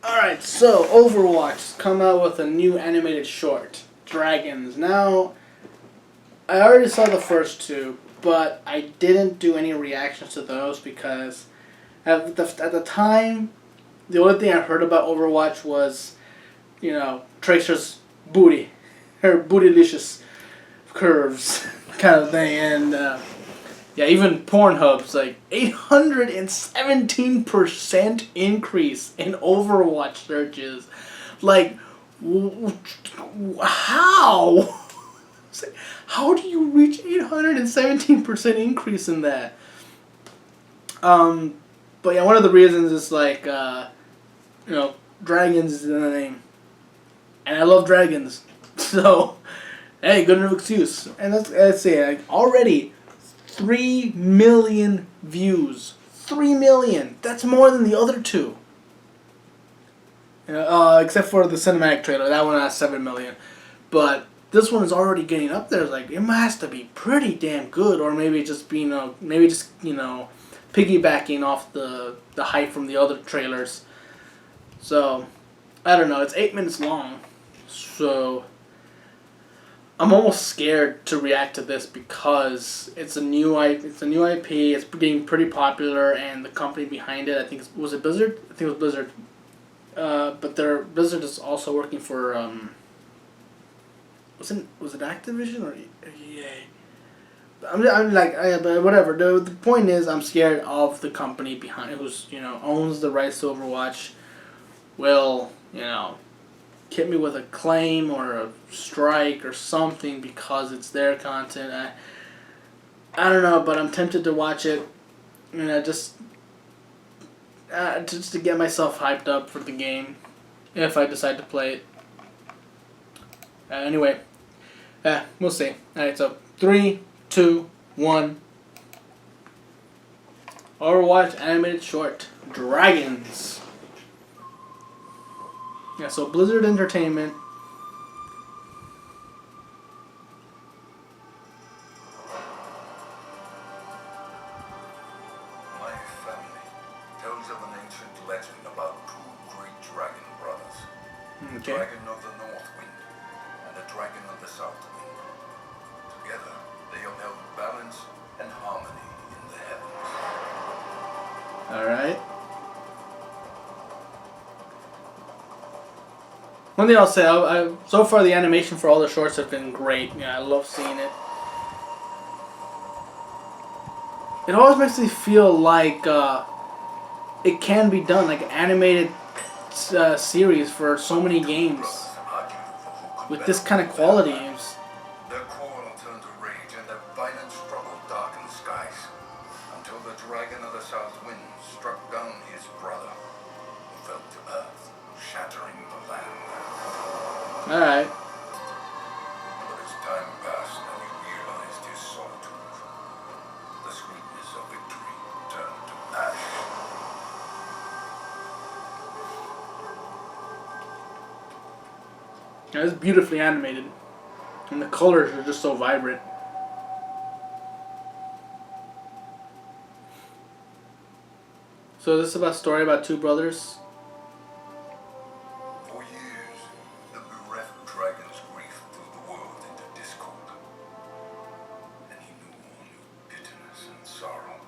Alright, so Overwatch come out with a new animated short, Dragons. Now, I already saw the first two, but I didn't do any reactions to those because at the time, the only thing I heard about Overwatch was, Tracer's booty. Her bootylicious curves kind of thing. And, yeah, even Pornhub's like 817% increase in Overwatch searches. Like, how? How do you reach 817% increase in that? But yeah, one of the reasons is like, dragons is in the name. And I love dragons. So, hey, good enough excuse. And let's say, like, already 3 million views. 3 million. That's more than the other two. Except for the cinematic trailer. That one has 7 million. But this one is already getting up there. Like, it has to be pretty damn good. Or maybe just being, piggybacking off the hype from the other trailers. So, I don't know. It's 8 minutes long. So, I'm almost scared to react to this because it's a new IP. It's getting pretty popular, and the company behind it, was it Blizzard? I think it was Blizzard. But Blizzard is also working for was it Activision or EA? But whatever. The point is, I'm scared of the company behind it, who's owns the rights to Overwatch. Will hit me with a claim or a strike or something because it's their content. I don't know, but I'm tempted to watch it. Just to get myself hyped up for the game, if I decide to play it. Anyway, we'll see. Alright, so 3, 2, 1. Overwatch animated short, Dragons. Yeah, so Blizzard Entertainment. My family tells of an ancient legend about two great dragon brothers. The dragon of the north wind and the dragon of the south wind. Together, they upheld balance and harmony in the heavens. Alright. One thing I'll say, so far the animation for all the shorts have been great. Yeah, I love seeing it. It always makes me feel like it can be done, like an animated series for so many games with this kind of quality. Their quarrel turned to rage and their violent struggle darkened the skies until the dragon of the south wind struck down his brother, who fell to earth, shattering the land. Alright. But as time passed and he realized his solitude, the sweetness of victory turned to ash. Yeah, it's beautifully animated. And the colors are just so vibrant. So this is about a story about two brothers. For years, the bereft dragon's grief threw the world into discord. And he knew only bitterness and sorrow.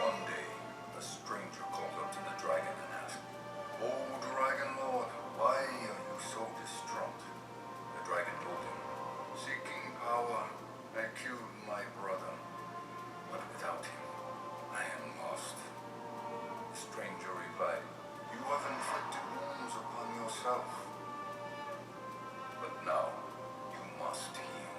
One day, a stranger called up to the dragon and asked, "Oh, Dragon Lord, why are you so distraught?" The dragon told him, "Seeking power, I killed my brother. But without him, I am lost." The stranger replied, "You have inflicted wounds upon yourself. But now, you must heal.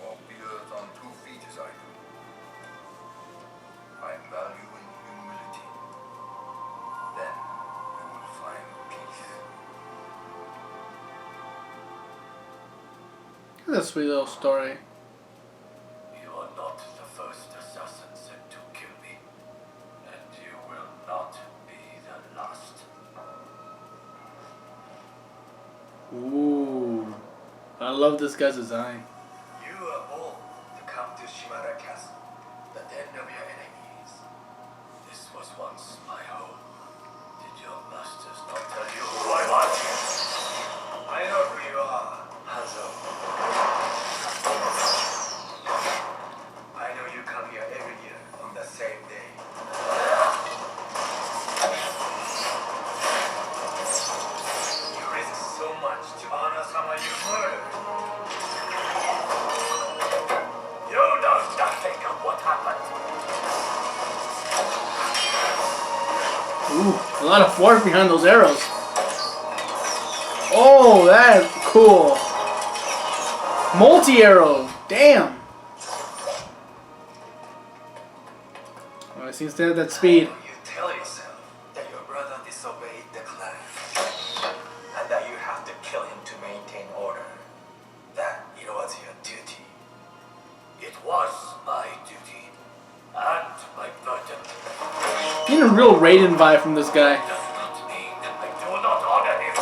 Walk the earth on 2 feet as I do. Find value in humility. Then you will find peace." That's a sweet little story. You are not the first assassin sent to kill me, and you will not be the last. Ooh. I love this guy's design. You are born to come to Shimada Castle, the den of your enemies. This was once once my home. Did your masters not tell you who I was? I know who you are, Hanzo. I know you come here every year on the same day. You risk so much to honor someone you murdered. You know nothing of what happened. Ooh, a lot of force behind those arrows. Oh, that's cool. Multi-arrow. Damn. Well, it seems to have that speed. You tell yourself that your brother disobeyed the clan, and that you have to kill him to maintain order. That it was your duty. It was my duty, and my burden. Getting a real Raiden vibe from this guy. Does not mean I do not honor him.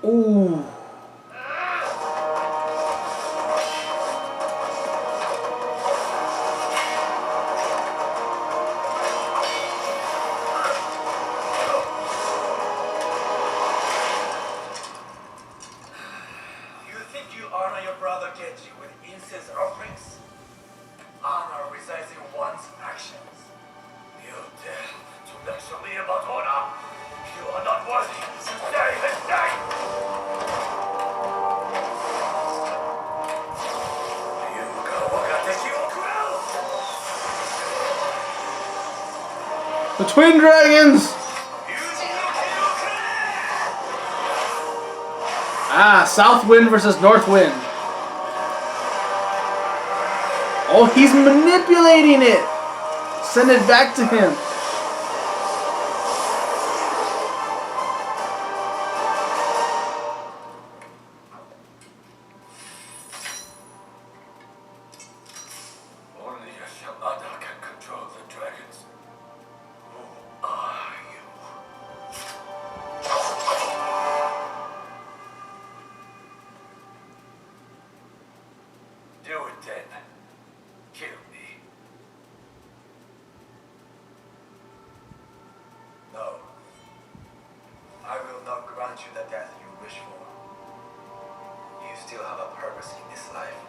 Ooh. You think you honor your brother Genji with incense offerings? Honor resides in one's actions. You dare to lecture me about honor? You are not worthy to stay his name! You go wakateki okuro! The Twin Dragons! Ah, South Wind versus North Wind. Oh, he's manipulating it. Send it back to him. Only a Shimada can control the dragons. Who are you? Do it then. Kill me. No. I will not grant you the death you wish for. You still have a purpose in this life.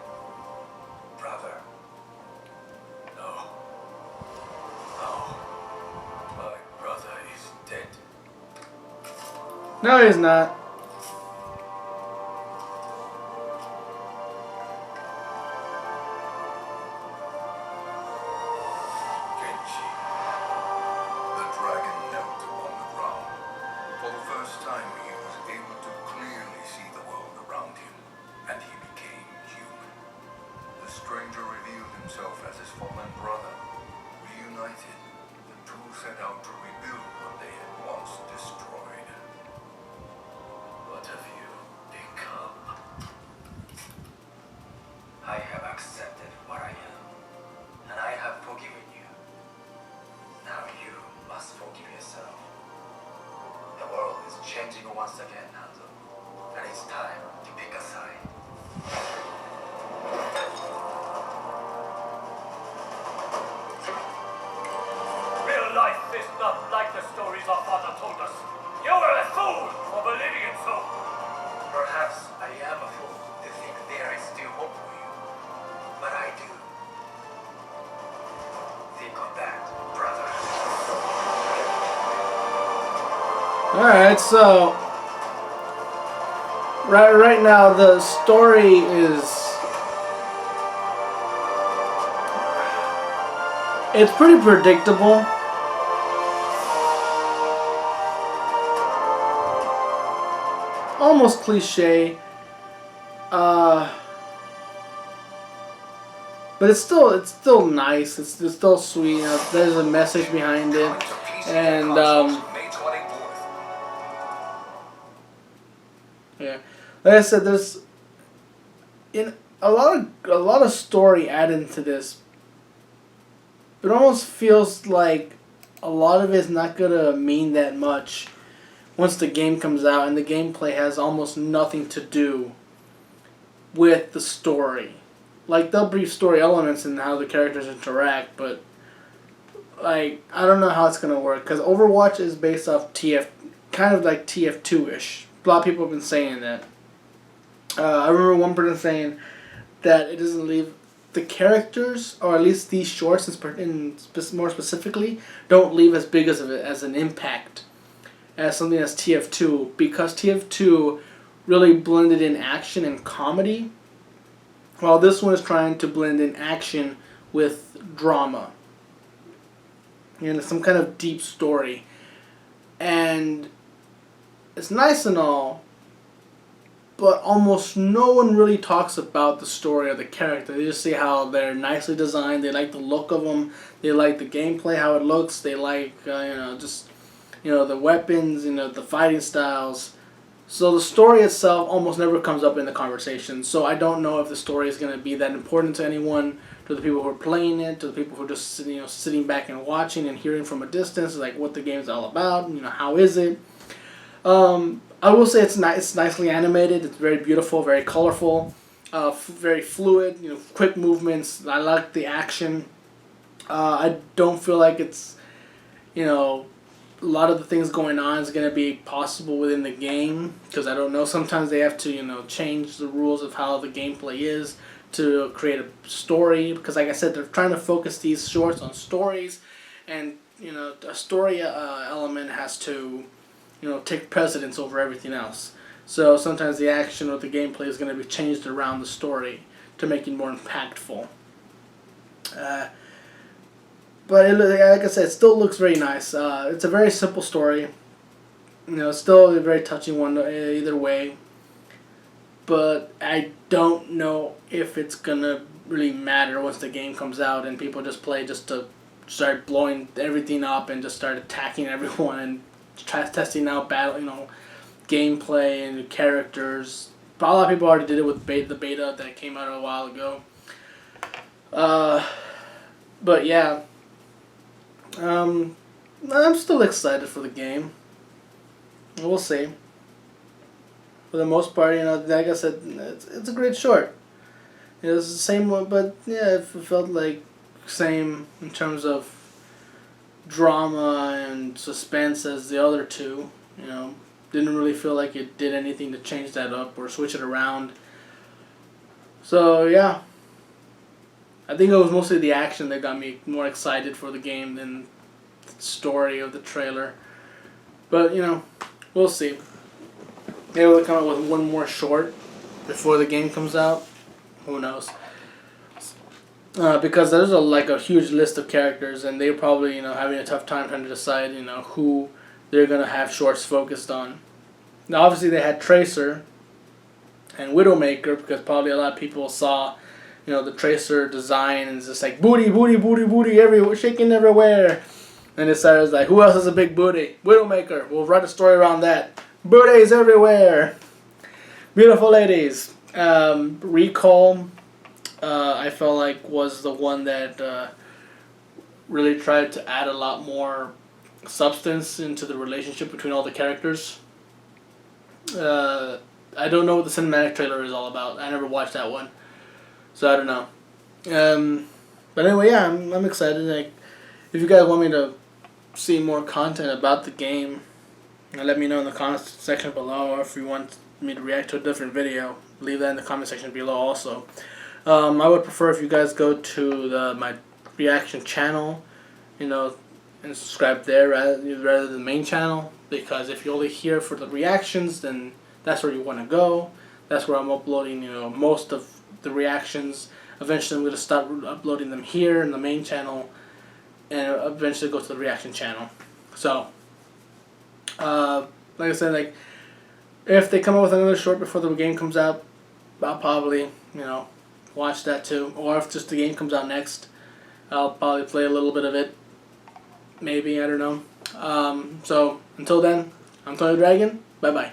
Brother. No. No. My brother is dead. No, he's not. Genji. The dragon knelt upon the ground. For the first time, he was able to clearly see the world around him, and he became human. The stranger revealed himself as his fallen brother. Reunited, the two set out to rebuild what they had once destroyed. What have you become? I have accepted what I am, and I have forgiven you. Now you must forgive yourself. The world is changing once again, Hanzo, and it's time to pick a side. Real life is not like the stories our father told us. You were a fool for believing it so. Perhaps I am a fool to think there is still hope for you, but I do. Think of that, brother. Alright, so right now the story is, it's pretty predictable. Almost cliche. But it's still nice. It's still sweet. There's a message behind it, and yeah, like I said, there's a lot of story added into this. It almost feels like a lot of it's not gonna mean that much once the game comes out, and the gameplay has almost nothing to do with the story. like they'll brief story elements and how the characters interact, but like I don't know how it's gonna work because Overwatch is based off TF, kind of like TF2-ish. A lot of people have been saying that. I remember one person saying that it doesn't leave the characters, or at least these shorts more specifically, don't leave as big as an impact as something as TF2 because TF2 really blended in action and comedy, while this one is trying to blend in action with drama. Some kind of deep story. And it's nice and all, but almost no one really talks about the story of the character. They just see how they're nicely designed. They like the look of them. They like the gameplay, how it looks. They like, the weapons, the fighting styles. So the story itself almost never comes up in the conversation. So I don't know if the story is going to be that important to anyone, to the people who are playing it, to the people who are just sitting back and watching and hearing from a distance, like what the game's all about. How is it? I will say it's nicely animated. It's very beautiful, very colorful, very fluid. Quick movements. I like the action. I don't feel like it's, a lot of the things going on is going to be possible within the game because I don't know. Sometimes they have to change the rules of how the gameplay is to create a story because, like I said, they're trying to focus these shorts on stories, and a story element has to take precedence over everything else. So sometimes the action or the gameplay is going to be changed around the story to make it more impactful. But like I said, it still looks very nice. It's a very simple story. Still a very touching one either way. But I don't know if it's gonna really matter once the game comes out and people just play just to start blowing everything up and just start attacking everyone and testing out gameplay and characters. But a lot of people already did it with the beta that came out a while ago. But yeah. I'm still excited for the game. We'll see. For the most part, like I said, it's a great short. It's the same one, but yeah, it felt like same in terms of drama and suspense as the other two. Didn't really feel like it did anything to change that up or switch it around. So yeah. I think it was mostly the action that got me more excited for the game than the story of the trailer. But, we'll see. Maybe they'll come out with one more short before the game comes out. Who knows? Because there's a huge list of characters, and they're probably, having a tough time trying to decide, who they're going to have shorts focused on. Now, obviously, they had Tracer and Widowmaker, because probably a lot of people saw the Tracer design and it's just like booty, booty, booty, booty everywhere, shaking everywhere. And it started like, who else has a big booty? Widowmaker. We'll write a story around that. Booties everywhere. Beautiful ladies. Recall, I felt like was the one that really tried to add a lot more substance into the relationship between all the characters. I don't know what the cinematic trailer is all about. I never watched that one. So I don't know. But anyway, yeah, I'm excited. Like, if you guys want me to see more content about the game, let me know in the comments section below. Or if you want me to react to a different video, leave that in the comment section below also. I would prefer if you guys go to my reaction channel, and subscribe there rather than the main channel. Because if you're only here for the reactions, then that's where you want to go. That's where I'm uploading, most of the reactions. Eventually I'm going to start uploading them here in the main channel and eventually go to the reaction channel. So like I said, if they come up with another short before the game comes out, I'll probably watch that too. Or if just the game comes out next, I'll probably play a little bit of it, maybe, I don't know. So until then, I'm Tony Dragon, bye bye.